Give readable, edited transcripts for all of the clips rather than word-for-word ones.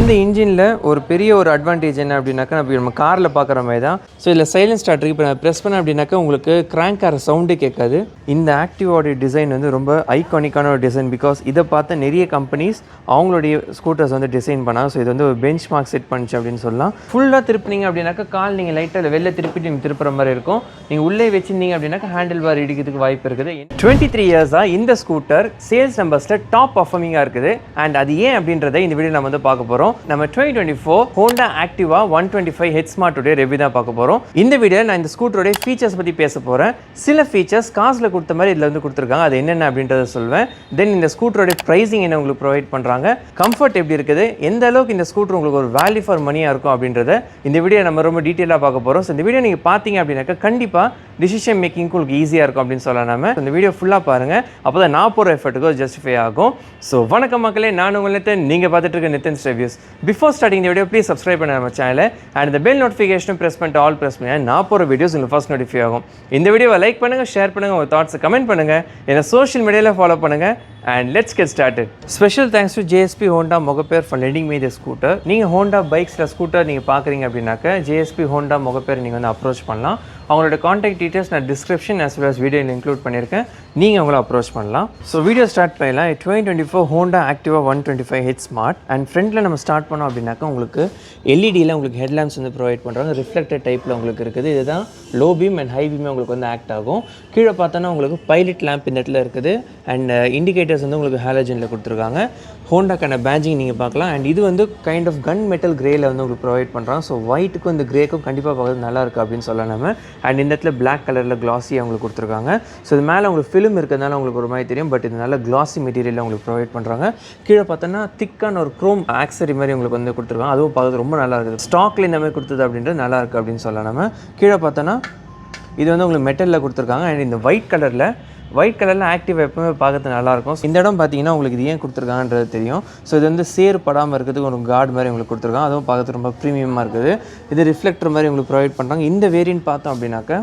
இந்த இன்ஜினில் ஒரு பெரிய ஒரு அட்வான்டேஜ் என்ன அப்படின்னாக்கா நம்ம காரில் பார்க்குற மாதிரி தான். ஸோ இதில் சைலன்ஸ் ஸ்டார்ட் இருக்குது. இப்போ நான் ப்ரெஸ் பண்ணேன் அப்படின்னாக்கா உங்களுக்கு கிராங்க் ஆகிற சவுண்டே கேட்காது. இந்த ஆக்டிவாவோடைய டிசைன் வந்து ரொம்ப ஐகானிக்கான ஒரு டிசைன். பிகாஸ் இதை பார்த்த நிறைய கம்பெனிஸ் அவங்களுடைய ஸ்கூட்டர்ஸ் வந்து டிசைன் பண்ணாங்க. ஸோ இது வந்து ஒரு பெஞ்ச் மார்க் செட் பண்ணிச்சு அப்படின்னு சொல்லலாம். ஃபுல்லாக திருப்பினீங்க அப்படின்னாக்கா கால் நீங்கள் லைட்டாக வெளில திருப்பிட்டு நீங்கள் திருப்புற மாதிரி இருக்கும். நீங்கள் உள்ளே வச்சுருந்தீங்க அப்படின்னாக்கா ஹேண்டில் பார் இடிக்கிறதுக்கு வாய்ப்பு இருக்குது. 23 இயர்ஸாக இந்த ஸ்கூட்டர் சேல்ஸ் நம்பர்ஸில் டாப் பர்ஃபார்மிங்காக இருக்குது. அண்ட் அது ஏன் அப்படின்றத இந்த வீடியோ நம்ம வந்து பார்க்க போகிறோம். நம்ம 2024 Honda Activa 125 Head Smart உடைய ரிவ்யூ தான் பார்க்க போகிறோம். இந்த வீடியோவில் நான் இந்த ஸ்கூட்டருடைய ஃபீச்சர்ஸ் பற்றி பேச போகிறேன். சில ஃபீச்சர்ஸ் காசில் கொடுத்த மாதிரி இதில் வந்து கொடுத்துருக்காங்க. அது என்னென்ன அப்படின்றத சொல்வேன். தென் இந்த ஸ்கூட்டருடைய ப்ரைஸிங் என்ன உங்களுக்கு ப்ரொவைட் பண்ணுறாங்க, கம்ஃபர்ட் எப்படி இருக்குது, எந்த அளவுக்கு இந்த ஸ்கூட்டர் உங்களுக்கு ஒரு வேல்யூ ஃபார் மணியாக இருக்கும் அப்படின்றத இந்த வீடியோ நம்ம ரொம்ப டீட்டெயிலாக பார்க்க போகிறோம். ஸோ இந்த வீடியோ நீங்கள் பார்த்தீங்க அப்படின்னாக்கா கண்டிப்பாக டிசிஷன் மேக்கிங்க்கு உங்களுக்கு ஈஸியாக இருக்கும் அப்படின்னு சொல்லலாம். நம்ம இந்த வீடியோ ஃபுல்லாக பாருங்கள். அப்போ தான் நான் போகிற எஃபர்ட்டுக்கு ஜஸ்டிஃபை ஆகும். ஸோ வணக்கம் மக்களே, நான் உங்களுக்கு நீங்கள் பார்த்துட்டு இருக்க நித்தின்ஸ் ரிவ்யூஸ். பிஃபோர் ஸ்டார்டிங் இந்த வீடியோ ப்ளீஸ் சப்ஸ்கிரைப் பண்ண நம்ம சேனலை அண்ட் இந்த பெல் நோட்டிஃபிகேஷனும் ப்ரெஸ் பண்ணிட்டு ஆல் ப்ரெஸ் பண்ணி நான் போகிற வீடியோஸ் உங்களுக்கு ஃபர்ஸ்ட் நோட்டிஃபை ஆகும். இந்த வீடியோவை லைக் பண்ணுங்கள், ஷேர் பண்ணுங்கள், உங்கள் தாட்ஸை கமெண்ட் பண்ணுங்கள், என்னை சோஷியல் மீடியாவில் ஃபாலோ பண்ணுங்கள். And let's get started. Special thanks to JSP Honda Mogappair for lending me the scooter. நீங்கள் Honda பைக்ஸில் ஸ்கூட்டர் நீங்கள் பார்க்குறீங்க அப்படின்னாக்க JSP Honda Mogappair நீங்கள் வந்து அப்ரோச் பண்ணலாம். அவங்களோட காண்டாக்ட் டீட்டெயில்ஸ் நான் டிஸ்கிரிப்ஷன் as well as வீடியோவில் இன்க்ளூட் பண்ணியிருக்கேன். நீங்கள் அவங்கள அப்ரோச் பண்ணலாம். ஸோ வீடியோ ஸ்டார்ட் பண்ணலாம். 2024 Honda Activa 125 Head Smart and ஃப்ரண்ட்டில் நம்ம ஸ்டார்ட் பண்ணோம் அப்படின்னாக்கா உங்களுக்கு எல்இடியில் உங்களுக்கு ஹெட்லாம்ப்ஸ் வந்து ப்ரொவைட் பண்ணுறாங்க. ரிஃப்ளெக்டட் டைப்பில் உங்களுக்கு இருக்குது. இதுதான் லோ பீம் அண்ட் ஹை பீமே உங்களுக்கு வந்து ஆக்ட் ஆகும். கீழே பார்த்தோன்னா உங்களுக்கு பைலட் லேம்ப் இந்த இடத்துல இருக்குது. அண்ட் இண்டிகேட்டர்ஸ் வந்து உங்களுக்கு ஹாலஜனில் கொடுத்துருக்காங்க. ஹோண்டாக்கான பேட்ஜிங் நீங்கள் பார்க்கலாம். அண்ட் இது வந்து கைண்ட் ஆஃப் கன் மெட்டல் கிரேயில் வந்து உங்களுக்கு ப்ரொவைட் பண்ணுறாங்க. ஸோ ஒயிட்டுக்கும் இந்த கிரேக்கும் கண்டிப்பாக பார்க்குறது நல்லா இருக்குது அப்படின்னு சொல்லலாம் நம்ம. அண்ட் இந்த இடத்துல பிளாக் கலரில் கிளாஸியாக உங்களுக்கு கொடுத்துருக்காங்க. ஸோ இது மேலே உங்களுக்கு ஃபிலிம் இருக்கிறதுனால உங்களுக்கு ஒரு மாதிரி தெரியும். பட் இது நல்ல கிளாஸி மெட்டீரியலில் உங்களுக்கு ப்ரொவைட் பண்ணுறாங்க. கீழே பார்த்தோன்னா திக்கான ஒரு க்ரோம் ஆக்சரி மாதிரி உங்களுக்கு வந்து கொடுத்துருக்காங்க. அதுவும் பார்க்குறது ரொம்ப நல்லா இருக்குது. ஸ்டாக்கில் இந்த மாதிரி கொடுத்தது அப்படின்றது நல்லா இருக்குது அப்படின்னு சொல்லலாம் நம்ம. கீழே பார்த்தோன்னா இது வந்து உங்களுக்கு மெட்டலில் கொடுத்துருக்காங்க. அண்ட் இந்த ஒயிட் கலரில் ஆக்டிவ் எப்பவுமே பார்க்கறது நல்லாயிருக்கும். இந்த இடம் பார்த்தீங்கன்னா உங்களுக்கு இது ஏன் கொடுத்துருக்காங்கன்றது தெரியும். ஸோ இது வந்து சேர் படாமல் இருக்கிறதுக்கு ஒரு கார்டு மாதிரி உங்களுக்கு கொடுத்துருக்காங்க. அதுவும் பார்க்கறது ரொம்ப ப்ரீமியமாக இருக்குது. இது ரிஃப்ளெக்டர் மாதிரி உங்களுக்கு ப்ரொவைட் பண்ணுறாங்க. இந்த வேரியன்ட் பார்த்தோம் அப்படின்னாக்கா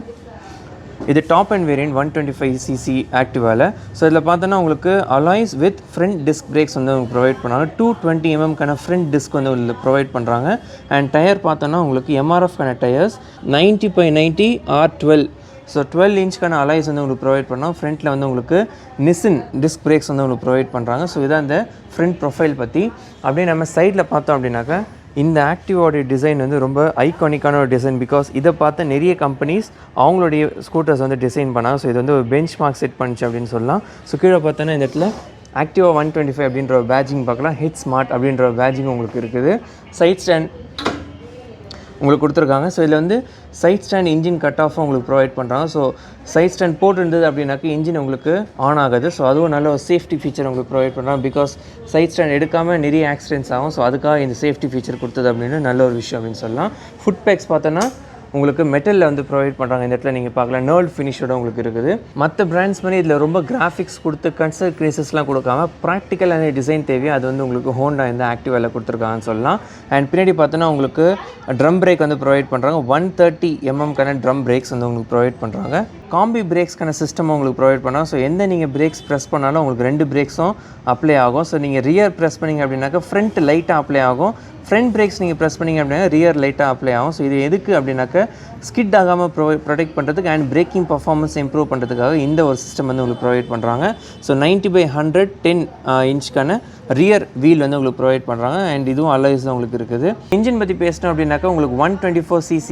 இது டாப் அண்ட் வேரியன்ட் 125cc ஆக்டிவாவில். ஸோ இதில் பார்த்தோன்னா உங்களுக்கு alloys with front disc brakes வந்து உங்களுக்கு ப்ரொவைட் பண்ணாங்க. 220mm ஃப்ரண்ட் டிஸ்க் வந்து உங்களுக்கு ப்ரொவைட் பண்ணுறாங்க. அண்ட் டயர் பார்த்தோன்னா உங்களுக்கு எம்ஆர்எஃப்கான டயர்ஸ் 90/90 R12. ஸோ 12 இன்ச்சுக்கான அலாய்ஸ் வந்து உங்களுக்கு ப்ரொவைட் பண்ணோம். ஃப்ரண்ட்டில் வந்து உங்களுக்கு நிசின் டிஸ்க் பிரேக்ஸ் வந்து உங்களுக்கு ப்ரொவைட் பண்ணுறாங்க. ஸோ இதான் இந்த ஃப்ரண்ட் ப்ரொஃபைல் பற்றி. அப்படியே நம்ம சைடில் பார்த்தோம் அப்படின்னாக்கா இந்த ஆக்டிவாவோடைய டிசைன் வந்து ரொம்ப ஐகானிக்கான ஒரு டிசைன். பிகாஸ் இதை பார்த்த நிறைய கம்பெனிஸ் அவங்களுடைய ஸ்கூட்டர்ஸ் வந்து டிசைன் பண்ணாங்க. ஸோ இது வந்து ஒரு பெஞ்ச் மார்க் செட் பண்ணிச்சு அப்படின்னு சொல்லலாம். ஸோ கீழே பார்த்தோன்னா இந்த இடத்துல Activa 125 அப்படின்ற ஒரு பேட்ஜிங் பார்க்கலாம். ஹெட் ஸ்மார்ட் அப்படின்ற ஒரு பேட்ஜிங் உங்களுக்கு இருக்குது. சைட் ஸ்டாண்ட் உங்களுக்கு கொடுத்துருக்காங்க. ஸோ இதில் வந்து சைட் ஸ்டாண்ட் இன்ஜின் கட் ஆஃபும் உங்களுக்கு ப்ரொவைட் பண்ணுறாங்க. ஸோ சைட் ஸ்டாண்ட் போட்டுருந்தது அப்படின்னாக்கா இன்ஜின் உங்களுக்கு ஆன் ஆகாது. ஸோ அதுவும் நல்ல ஒரு சேஃப்டி ஃபீச்சர் உங்களுக்கு ப்ரொவைட் பண்ணுறாங்க. பிகாஸ் சைட் ஸ்டாண்ட் எடுக்காமல் நிறைய ஆக்சிடென்ட்ஸ் ஆகும். ஸோ அதுக்காக இந்த சேஃப்டி ஃபீச்சர் கொடுத்தது அப்படின்னு நல்ல ஒரு விஷயம் அப்படின்னு சொல்லலாம். ஃபுட் பேக்ஸ் பார்த்தோன்னா உங்களுக்கு மெட்டலில் வந்து ப்ரொவைட் பண்ணுறாங்க. இந்த இடத்துல நீங்கள் பார்க்கலாம் நர்ல் ஃபினிஷோட உங்களுக்கு இருக்குது. மற்ற பிராண்ட்ஸ் மாதிரி இதில் ரொம்ப கிராஃபிக்ஸ் கொடுத்து கன்சர் கிரேசஸ்லாம் கொடுக்காம ப்ராக்டிக்கலான டிசைன் தேவையோ அது வந்து உங்களுக்கு ஹோண்டா இந்த ஆக்டிவாவில் கொடுத்துருக்காங்கன்னு சொல்லலாம். அண்ட் பின்னாடி பார்த்தோன்னா உங்களுக்கு ட்ரம் பிரேக் வந்து ப்ரொவைட் பண்ணுறாங்க. 130mm ட்ரம் பிரேக்ஸ் வந்து உங்களுக்கு ப்ரொவைட் பண்ணுறாங்க. காம்பி பிரேக்ஸ்க்கான சிஸ்டம் உங்களுக்கு ப்ரொவைட் பண்ணால். ஸோ எந்த நீங்கள் பிரேக்ஸ் ப்ரெஸ் பண்ணாலும் உங்களுக்கு 2 பிரேக்ஸும் அப்ளை ஆகும். ஸோ நீங்கள் ரியர் ப்ரெஸ் பண்ணிங்க அப்படின்னாக்கா ஃப்ரண்ட் லைட்டாக அப்ளை ஆகும். ஃப்ரண்ட் பிரேக்ஸ் நீங்கள் ப்ரெஸ் பண்ணிங்க அப்படின்னா ரியர் லைட்டாக அப்ளை ஆகும். ஸோ இது எதுக்கு அப்படின்னாக்கா ஸ்கிட் ஆகாமல் ப்ரொடெக்ட் பண்ணுறதுக்கு அண்ட் பிரேக்கிங் பர்ஃபார்மன்ஸ் இம்ப்ரூவ் பண்ணுறதுக்காக இந்த ஒரு சிஸ்டம் வந்து உங்களுக்கு ப்ரொவைட் பண்ணுறாங்க. ஸோ 90/100 10 இன்ச்சுக்கான ரியர் வீல் வந்து உங்களுக்கு ப்ரொவைட் பண்ணுறாங்க. அண்ட் இதுவும் அலாய்ஸ் தான் உங்களுக்கு இருக்குது. இன்ஜின் பற்றி பேசணும் அப்படின்னாக்கா உங்களுக்கு 124cc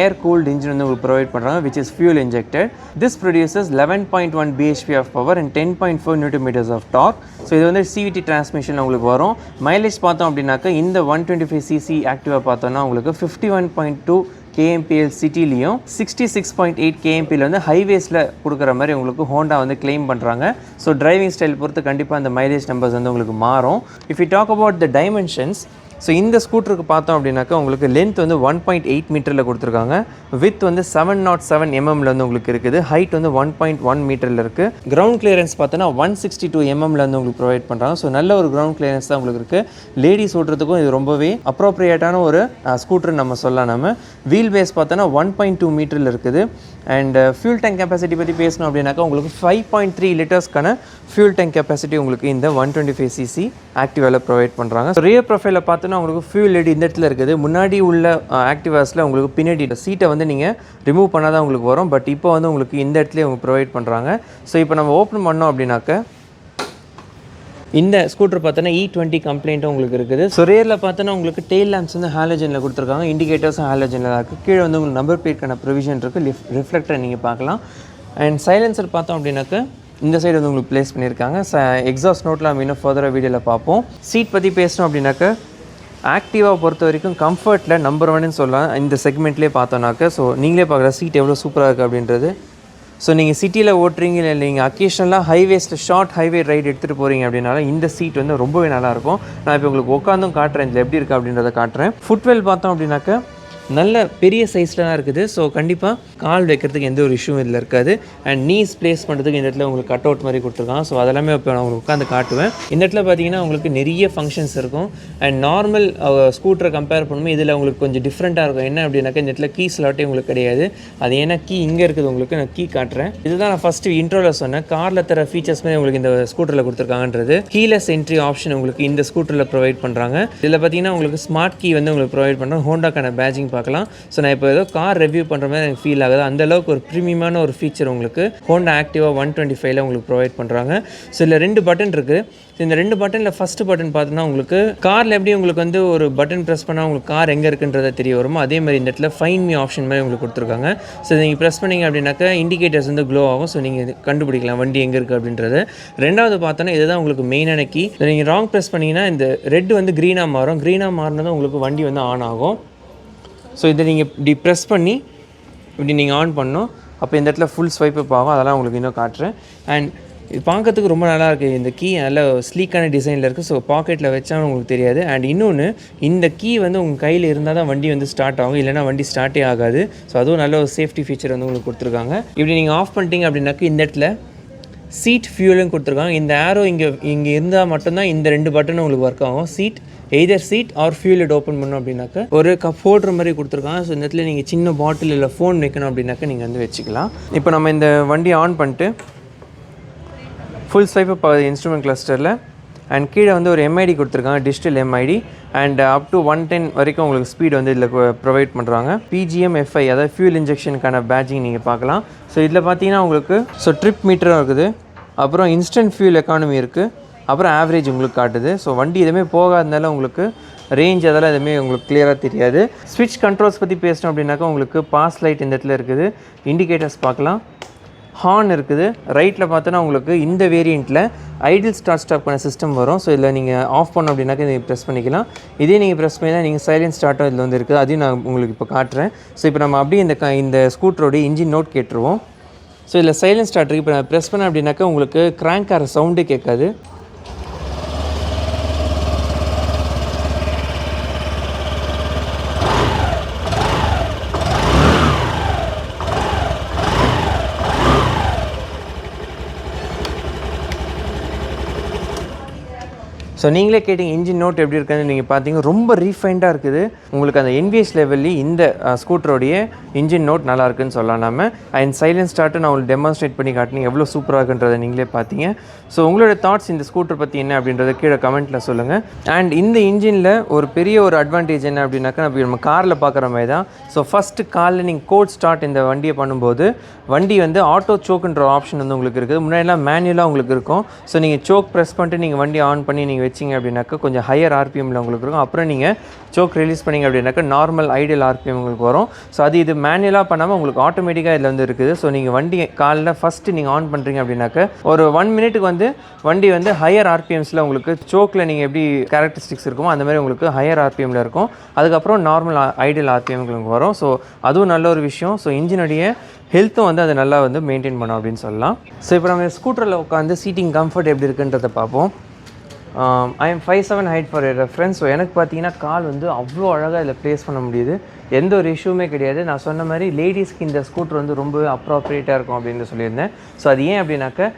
ஏர் கூல்டு இன்ஜின் வந்து உங்களுக்கு ப்ரொவைட் பண்ணுறாங்க. Which is fuel injected. This produces 11.1 bhp of power and 10.4 Nm of torque. So இது வந்து CVT டிரான்ஸ்மிஷன் உங்களுக்கு வரும். மைலேஜ் பார்த்தோம் அப்படின்னாக்கா இந்த 125cc ஆக்டிவாக பார்த்தோன்னா உங்களுக்கு 51.2 kmpl சிட்டிலையும் 66.8 kmpl வந்து ஹைவேஸில் கொடுக்குற மாதிரி உங்களுக்கு ஹோண்டா வந்து கிளைம் பண்ணுறாங்க. ஸோ டிரைவிங் ஸ்டைல் பொறுத்து கண்டிப்பாக அந்த மைலேஜ் நம்பர்ஸ் வந்து உங்களுக்கு மாறும். If you talk about the dimensions, so இந்த ஸ்கூட்டருக்கு பார்த்தோம் அப்படின்னாக்கா உங்களுக்கு லென்த் வந்து 1.8 மீட்டரில் கொடுத்துருக்காங்க. வித் வந்து 707mm வந்து உங்களுக்கு இருக்குது. ஹைட் வந்து 1.1 மீட்டரில் இருக்குது. கிரவுண்ட் கிளியரன்ஸ் பார்த்தோன்னா 162mm வந்து உங்களுக்கு ப்ரொவைட் பண்ணுறாங்க. ஸோ நல்ல ஒரு கிரவுண்ட் கிளியரன்ஸ் தான் உங்களுக்கு இருக்குது. லேடிஸ் ஓட்டுறதுக்கும் இது ரொம்பவே அப்ரோப்ரியேட்டான ஒரு ஸ்கூட்டர் நம்ம சொல்லலாம். நம்ம வீல் பேஸ் பார்த்தோன்னா 1.2 மீட்டரில் இருக்குது. அண்ட் ஃபியூல் டேங்க் கெப்பாசிட்டி பற்றி பேசணும் அப்படின்னாக்கா உங்களுக்கு 5.3 லிட்டர்ஸ்க்கான ஃபியூல் டேங்க் கெப்பாசிட்டி உங்களுக்கு இந்த 125cc ஆக்டிவாவில் ப்ரொவைட் பண்ணுறாங்க. ரியர் ப்ரொஃபைலில் பார்த்து பார்த்தோன்னா உங்களுக்கு ஃபியூல் லைட் இந்த இடத்துல இருக்குது. முன்னாடி உள்ள ஆக்டிவாஸில் உங்களுக்கு பின்னாடி சீட்டை வந்து நீங்கள் ரிமூவ் பண்ணால் தான் உங்களுக்கு வரும். பட் இப்போ வந்து உங்களுக்கு இந்த இடத்துலேயே அவங்க ப்ரொவைட் பண்ணுறாங்க. ஸோ இப்போ நம்ம ஓப்பன் பண்ணோம் அப்படின்னாக்க இந்த ஸ்கூட்டர் பார்த்தோன்னா E20 கம்ப்ளைண்ட்டும் உங்களுக்கு இருக்குது. ஸோ ரேரில் பார்த்தோன்னா உங்களுக்கு டெயில் லேம்ப்ஸ் வந்து ஹாலஜனில் கொடுத்துருக்காங்க, இண்டிகேட்டர்ஸும் ஹாலஜனில் தான் இருக்குது. கீழே வந்து உங்களுக்கு நம்பர் பிளேட்கான ப்ரொவிஷன் இருக்குது, ரிஃப்ளெக்டரை நீங்கள் பார்க்கலாம். அண்ட் சைலன்சர் பார்த்தோம் அப்படின்னாக்க இந்த சைடு வந்து உங்களுக்கு ப்ளேஸ் பண்ணியிருக்காங்க. எக்ஸாஸ்ட் நோட்டில் நம்ம இன்னும் ஃபர்தராக வீடியோவில் பார்ப்போம். சீட் பற்றி பேசணும் அப்படின்னாக்க ஆக்டிவாக பொறுத்த வரைக்கும் கம்ஃபர்ட்டில் நம்பர் 1ன்னு சொல்லலாம் இந்த செக்மெண்ட்லேயே பார்த்தோன்னாக்க. ஸோ நீங்களே பார்க்குற சீட் எவ்வளோ சூப்பராக இருக்குது அப்படின்றது. ஸோ நீங்கள் சிட்டியில் ஓட்டுறீங்க இல்லை நீங்கள் அக்கேஷனலாக ஹைவேஸில் ஷார்ட் ஹைவே ரைடு எடுத்துகிட்டு போகிறீங்க அப்படின்னால இந்த சீட் வந்து ரொம்பவே நல்லாயிருக்கும். நான் இப்போ உங்களுக்கு உட்காந்தும் காட்டுறேன், இதில் எப்படி இருக்குது அப்படின்றத காட்டுறேன். ஃபுட்வெல் பார்த்தோம் அப்படின்னாக்க நல்ல பெரிய சைஸில் தான் இருக்குது. ஸோ கண்டிப்பாக கால் வைக்கிறதுக்கு எந்த ஒரு இஷ்யூவும் இதில் இருக்காது. அண்ட் நீஸ் ப்ளேஸ் பண்ணுறதுக்கு இந்த இடத்துல உங்களுக்கு கட் அவுட் மாதிரி கொடுத்துருக்காங்க. ஸோ அதெல்லாமே இப்போ நான் உங்களுக்கு உட்காந்து காட்டுவேன். இந்த இடத்துல பார்த்தீங்கன்னா உங்களுக்கு நிறைய ஃபங்க்ஷன்ஸ் இருக்கும். அண்ட் நார்மல் ஸ்கூட்டரை கம்பேர் பண்ணும்போது இதில் உங்களுக்கு கொஞ்சம் டிஃப்ரெண்ட்டாக இருக்கும். என்ன அப்படின்னாக்கா இந்த இடத்துல கீ ஸ்லாட்டே உங்களுக்கு கிடையாது. அது ஏன்னா கீ இங்கே இருக்குது, உங்களுக்கு நான் கீ காட்டுறேன். இதுதான் நான் ஃபஸ்ட்டு இன்ட்ரோவில் சொன்னேன், காரில் தர ஃபீச்சர்ஸ் மாதிரி உங்களுக்கு இந்த ஸ்கூட்டரில் கொடுத்துருக்காங்கன்றது. கீலெஸ் என்ட்ரி ஆப்ஷன் உங்களுக்கு இந்த ஸ்கூட்டரில் ப்ரொவைட் பண்ணுறாங்க. இதில் பார்த்தீங்கன்னா உங்களுக்கு ஸ்மார்ட் கீ வந்து உங்களுக்கு ப்ரொவைட் பண்ணுறாங்க. ஹோண்டாக்கான பேஜிங் பார்க்கலாம். ஸோ நான் இப்போ ஏதோ கார் ரிவ்யூ பண்ணுற மாதிரி எனக்கு ஃபீல் ஆகுது. அந்தளவுக்கு ஒரு ப்ரீமியமான ஒரு ஃபீச்சர் உங்களுக்கு ஹோண்டா ஆக்டிவா 125ல் உங்களுக்கு ப்ரொவைட் பண்ணுறாங்க. ஸோ இதில் 2 பட்டன் இருக்குது. ஸோ இந்த 2 பட்டனில் ஃபஸ்ட்டு பட்டன் பார்த்தோன்னா உங்களுக்கு காரில் எப்படி உங்களுக்கு வந்து ஒரு பட்டன் ப்ரெஸ் பண்ணால் உங்களுக்கு கார் எங்கே இருக்குன்றதை தெரிய வருமோ அதே மாதிரி இந்த இடத்துல ஃபைண்ட் மீ ஆப்ஷன் மாதிரி உங்களுக்கு கொடுத்துருக்காங்க. ஸோ நீங்கள் ப்ரெஸ் பண்ணிங்க அப்படின்னாக்கா இண்டிகேட்டர்ஸ் வந்து க்ளோ ஆகும். ஸோ நீங்கள் கண்டுபிடிக்கலாம் வண்டி எங்கே இருக்குது அப்படின்றது. ரெண்டாவது பார்த்தோன்னா இதுதான் உங்களுக்கு மெயினான கீ. நீங்கள் ராங் ப்ரெஸ் பண்ணிங்கன்னா இந்த ரெட் வந்து க்ரீனாக மாறும். க்ரீனாக மாறினதும் உங்களுக்கு வண்டி வந்து ஆன் ஆகும். ஸோ இதை நீங்கள் இப்படி ப்ரெஸ் பண்ணி இப்படி நீங்கள் ஆன் பண்ணணும். அப்போ இந்த இடத்துல ஃபுல் ஸ்வைப் அப் ஆகும். அதெல்லாம் உங்களுக்கு இன்னும் காட்டுறேன். அண்ட் இது பார்க்கறதுக்கு ரொம்ப நல்லா இருக்குது. இந்த கீ நல்ல ஸ்லீக்கான டிசைனில் இருக்குது. ஸோ பாக்கெட்டில் வச்சாலும் உங்களுக்கு தெரியாது. அண்ட் இன்னொன்று இந்த கீ வந்து உங்கள் கையில் இருந்தால் தான் வண்டி வந்து ஸ்டார்ட் ஆகும், இல்லைனா வண்டி ஸ்டார்ட்டே ஆகாது. ஸோ அதுவும் நல்ல ஒரு சேஃப்டி ஃபீச்சர் வந்து உங்களுக்கு கொடுத்துருக்காங்க. இப்படி நீங்கள் ஆஃப் பண்ணிட்டீங்க அப்படின்னாக்க இந்த இடத்துல சீட் ஃபியூலும் கொடுத்துருக்காங்க. இந்த ஆரோ இங்கே இருந்தால் மட்டும்தான் இந்த 2 பட்டனும் உங்களுக்கு ஒர்க் ஆகும். Seat either seat or fuel open பண்ணணும் அப்படின்னாக்க ஒரு கப் ஹோல்டர் மாதிரி கொடுத்துருக்காங்க. ஸோ இந்த இடத்துல நீங்கள் சின்ன பாட்டில் இல்லை ஃபோன் வைக்கணும் அப்படின்னாக்க நீங்கள் வந்து வச்சுக்கலாம். இப்போ நம்ம இந்த வண்டியை ஆன் பண்ணிட்டு ஃபுல் ஸ்வைப் அப் ஆகுது இன்ஸ்ட்ருமெண்ட் கிளஸ்டரில். அண்ட் கீழே வந்து ஒரு எம்ஐடி கொடுத்துருக்காங்க, digital MIT. And up to 110 வரைக்கும் உங்களுக்கு ஸ்பீட் வந்து இதில் ப்ரொவைட் பண்ணுறாங்க. PGM-FI அதாவது ஃபியூல் இன்ஜெக்ஷனுக்கான பேட்சிங் நீங்கள் பார்க்கலாம். ஸோ இதில் பார்த்தீங்கன்னா உங்களுக்கு ட்ரிப் மீட்டரும் இருக்குது, அப்புறம் இன்ஸ்டன்ட் ஃபியூல் எக்கானமி இருக்குது, அப்புறம் ஆவரேஜ் உங்களுக்கு காட்டுது. ஸோ வண்டி எதுவுமே போகாதனால உங்களுக்கு ரேஞ்ச் அதெல்லாம் எதுவுமே உங்களுக்கு கிளியராக தெரியாது. ஸ்விட்ச் கண்ட்ரோல்ஸ் பற்றி பேசணும் அப்படின்னாக்கா உங்களுக்கு பாஸ் லைட் இந்த இடத்துல இருக்குது, இண்டிகேட்டர்ஸ் பார்க்கலாம், ஹார்ன் இருக்குது. ரைட்டில் பார்த்தோன்னா உங்களுக்கு இந்த வேரியண்ட்டில் ஐடில் ஸ்டார்ட் ஸ்டாப் பண்ண சிஸ்டம் வரும். ஸோ இதில் நீங்கள் ஆஃப் பண்ணோம் அப்படின்னாக்கா நீங்கள் ப்ரெஸ் பண்ணிக்கலாம். இதே நீங்கள் ப்ரெஸ் பண்ணினா நீங்கள் சைலன்ட் ஸ்டார்ட்டும் இதில் வந்து இருக்குது, அதையும் நான் உங்களுக்கு இப்போ காட்டுறேன். ஸோ இப்போ நம்ம அப்படியே இந்த ஸ்கூட்டரோடைய இன்ஜின் நோட் கேட்டுருவோம். ஸோ இதில் சைலன்ட் ஸ்டார்ட் இருக்குது. இப்போ நான் ப்ரெஸ் பண்ணேன் அப்படின்னாக்கா உங்களுக்கு கிராங்க் ஆகிற சவுண்டே கேட்காது. ஸோ நீங்களே கேட்டிங்க இன்ஜின் நோட் எப்படி இருக்குன்னு நீங்கள் பார்த்தீங்க, ரொம்ப ரீஃபைண்டாக இருக்குது. உங்களுக்கு அந்த NVH லெவலில் இந்த ஸ்கூட்டரோடைய இன்ஜின் நோட் நல்லா இருக்குன்னு சொல்லலாம் நம்ம. அண்ட் சைலன்ட் ஸ்டார்ட்டு நான் உங்களுக்கு டெமான்ஸ்ட்ரேட் பண்ணி காட்டினீங்க எவ்வளோ சூப்பராக இருக்குன்றதை நீங்களே பார்த்தீங்க. ஸோ உங்களோட தாட்ஸ் இந்த ஸ்கூட்டர் பற்றி என்ன அப்படின்றத கீழே கமெண்ட்டில் சொல்லுங்கள். அண்ட் இந்த இன்ஜினில் ஒரு பெரிய ஒரு அட்வான்டேஜ் என்ன அப்படின்னாக்கா நம்ம காரில் பார்க்குற மாதிரி தான். ஸோ ஃபஸ்ட்டு காலில் நீங்கள் கோட் ஸ்டார்ட் இந்த வண்டியை பண்ணும்போது வண்டி வந்து ஆட்டோ சோக்குன்ற ஆப்ஷன் வந்து உங்களுக்கு இருக்குது. முன்னாடிலாம் மேனுவலாக உங்களுக்கு இருக்கும். ஸோ நீங்கள் சோக் ப்ரெஸ் பண்ணிட்டு நீங்கள் வண்டி ஆன் பண்ணி நீங்கள் வச்சிங்க அப்படின்னாக்கா கொஞ்சம் ஹையர் RPMல உங்களுக்கு இருக்கும். அப்புறம் நீங்கள் சோக் ரிலீஸ் பண்ணிங்க அப்படின்னாக்கா நார்மல் ஐடியல் RPM உங்களுக்கு வரும். ஸோ இது மேனுவலாக பண்ணாமல் உங்களுக்கு ஆட்டோமேட்டிக்காக இதில் வந்து இருக்குது. ஸோ நீங்கள் வண்டி காலில் ஃபஸ்ட்டு நீங்கள் ஆன் பண்ணுறீங்க அப்படின்னாக்கா ஒரு 1 மினிட்டுக்கு வந்து வண்டி வந்து ஹையர் RPMஸில் உங்களுக்கு சோக்கில் நீங்கள் எப்படி கேரக்டரிஸ்டிக்ஸ் இருக்குமோ அந்த மாதிரி உங்களுக்கு ஹையர் RPMல இருக்கும். அதுக்கப்புறம் நார்மல் ஐடியல் RPM உங்களுக்கு வரும். ஸோ அதுவும் நல்ல ஒரு விஷயம். ஸோ இன்ஜினுடைய ஹெல்த்தும் வந்து அதை நல்லா வந்து மெயின்டைன் பண்ணோம் அப்படின்னு சொல்லலாம். ஸோ இப்போ நம்ம ஸ்கூட்டரில் உட்காந்து சீட்டிங் கம்ஃபர்ட் எப்படி இருக்குன்றதை பார்ப்போம். I am 5'7" height for reference. So எனக்கு பார்த்தீங்கன்னா கால் வந்து அவ்வளோ அழகாக இதில் ப்ளேஸ் பண்ண முடியுது, எந்த ஒரு இஷ்யூமே கிடையாது. நான் சொன்ன மாதிரி லேடிஸ்க்கு இந்த ஸ்கூட்டர் வந்து ரொம்ப அப்ராப்ரியேட்டாக இருக்கும் அப்படின்னு சொல்லியிருந்தேன். ஸோ அது ஏன் அப்படின்னாக்க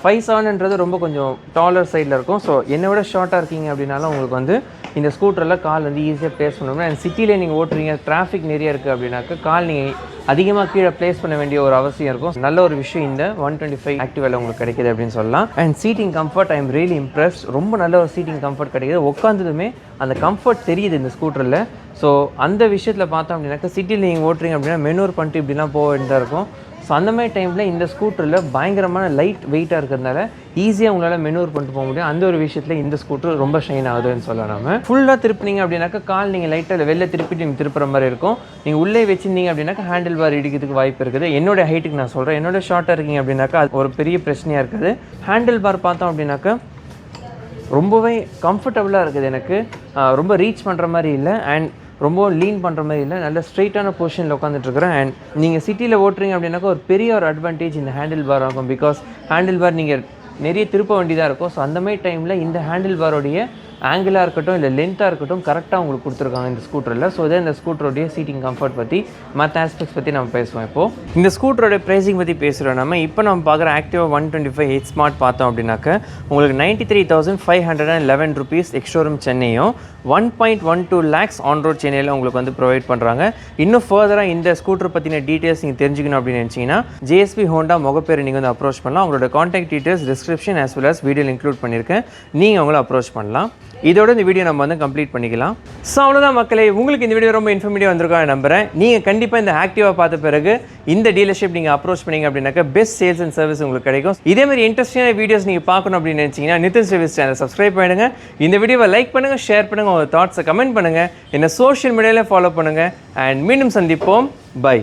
5'7" ரொம்ப கொஞ்சம் டாலர் சைடில் இருக்கும். ஸோ என்னை விட ஷார்ட்டாக இருக்கீங்க அப்படின்னாலும் உங்களுக்கு வந்து இந்த ஸ்கூட்டரில் கால் வந்து ஈஸியாக ப்ளேஸ் பண்ண முடியும். அண்ட் சிட்டியில் நீங்கள் ஓட்டுறீங்க, டிராஃபிக் நிறைய இருக்குது அப்படின்னாக்கா கால் நீங்கள் அதிகமாக கீழே ப்ளேஸ் பண்ண வேண்டிய ஒரு அவசியம் இருக்கும். நல்ல ஒரு விஷயம் இந்த 125 ஆக்டிவாவில் உங்களுக்கு கிடைக்குது அப்படின்னு சொல்லலாம். And seating comfort I am really impressed. ரொம்ப நல்ல ஒரு சீட்டிங் கம்ஃபர்ட் கிடைக்குது. உட்காந்ததுமே அந்த கம்ஃபர்ட் தெரியுது இந்த ஸ்கூட்டரில். ஸோ அந்த விஷயத்தில் பார்த்தோம் அப்படின்னாக்கா சிட்டியில் நீங்கள் ஓட்டுறீங்க அப்படின்னா மெனூர் பண்ணிட்டு இப்படிலாம் போக வேண்டியதாக இருக்கும். ஸோ அந்த மாதிரி டைமில் இந்த ஸ்கூட்டரில் பயங்கரமான லைட் வெயிட்டாக இருக்கிறதுனால ஈஸியாக உங்களால் மெனூர் பண்ணிட்டு போக முடியும். அந்த ஒரு விஷயத்தில் இந்த ஸ்கூட்டர் ரொம்ப ஷைன் ஆகுதுன்னு சொல்லலாம். நம்ம ஃபுல்லாக திருப்பினீங்க அப்படின்னாக்கா கால் நீங்கள் லைட்டாக வெளில திருப்பிட்டு நீங்கள் திருப்புற மாதிரி இருக்கும். நீங்கள் உள்ளே வச்சிருந்தீங்க அப்படின்னாக்கா ஹேண்டில் பார் இடிக்கிறதுக்கு வாய்ப்பு இருக்குது. என்னோட ஹைட்டுக்கு நான் சொல்கிறேன், என்னோட ஷார்ட்டாக இருக்கீங்க அப்படின்னாக்கா அது ஒரு பெரிய பிரச்சனையாக இருக்காது. ஹேண்டில் பார் பார்த்தோம் அப்படின்னாக்கா ரொம்பவே கம்ஃபர்டபுளாக இருக்குது. எனக்கு ரொம்ப ரீச் பண்ணுற மாதிரி இல்லை அண்ட் ரொம்ப லீன் பண்ணுற மாதிரி இல்லை. நல்ல ஸ்ட்ரைட்டான பொசிஷனில் உட்காந்துட்ருக்குறேன். அண்ட் நீங்கள் சிட்டியில் ஓட்டுறீங்க அப்படின்னாக்கா ஒரு பெரிய ஒரு அட்வான்டேஜ் இந்த ஹேண்டில் பார் ஆகும். பிகாஸ் ஹேண்டில் பார் நீங்கள் நிறைய திருப்ப வேண்டியதாக இருக்கும். ஸோ அந்த மாதிரி டைமில் இந்த ஹேண்டில் பாரோடைய ஆங்கிளாக இருக்கட்டும் இல்லை லென்த்தாக இருக்கட்டும் கரெக்டாக உங்களுக்கு கொடுத்துருக்காங்க இந்த ஸ்கூட்டரில். ஸோ இதே இந்த ஸ்கூட்டருடைய சீட்டிங் கம்ஃபர்ட் பற்றி மற்ற ஆஸ்பெக்ட்ஸ் பற்றி நம்ம பேசுவோம். இப்போது இந்த ஸ்கூட்டரோட ப்ரைஸிங் பற்றி பேசுகிறோம். நம்ம இப்போ நம்ம பார்க்குற ஆக்டிவா 125 8 ஸ்மார்ட் பார்த்தோம் அப்படின்னாக்க உங்களுக்கு 93,511 rupees எக்ஸ்ஷோரூம் சென்னையும் 1.12 lakhs ஆன் ரோட் சென்னையில் உங்களுக்கு வந்து ப்ரொவைட் பண்ணுறாங்க. இன்னும் ஃபர்தராக இந்த ஸ்கூட்டர் பற்றின டீட்டெயில்ஸ் நீங்கள் தெரிஞ்சுக்கணும் அப்படின்னு நினச்சிங்கன்னா ஜேஎஸ்பி ஹோண்டா முகப்பேர் நீங்கள் வந்து அப்ரோச் பண்ணலாம். அவங்களோட contact details description as well as வீடியோவில் இன்க்ளூட் பண்ணியிருக்கேன். நீங்கள் அவங்கள அப்ரோச் பண்ணலாம். இதோட இந்த வீடியோ நம்ம வந்து கம்ப்ளீட் பண்ணிக்கலாம். ஸோ அவ்வளோதான் மக்களே, உங்களுக்கு இந்த வீடியோ ரொம்ப இன்ஃபர்மேட்டிவ் வந்திருக்கான்னு நம்புறேன். நீங்கள் கண்டிப்பாக இந்த ஆக்டிவா பார்த்த பிறகு இந்த டீலர்ஷிப் நீங்கள் அப்ரோச் பண்ணிங்க அப்படின்னாக்கா பெஸ்ட் சேல்ஸ் அண்ட் சர்வீஸ் உங்களுக்கு கிடைக்கும். இதே மாதிரி இன்ட்ரெஸ்டிங்கான வீடியோஸ் நீங்கள் பார்க்கணும் அப்படின்னு நினச்சிங்கன்னா நிதின் சர்வீஸ் சேனல் சப்ஸ்கிரைப் பண்ணுங்கள். இந்த வீடியோவை லைக் பண்ணுங்கள், ஷேர் பண்ணுங்கள், உங்கள் தாட்ஸை கமெண்ட் பண்ணுங்கள், என்ன சோஷியல் மீடியாவில் ஃபாலோ பண்ணுங்கள். அண்ட் மீண்டும் சந்திப்போம். பை.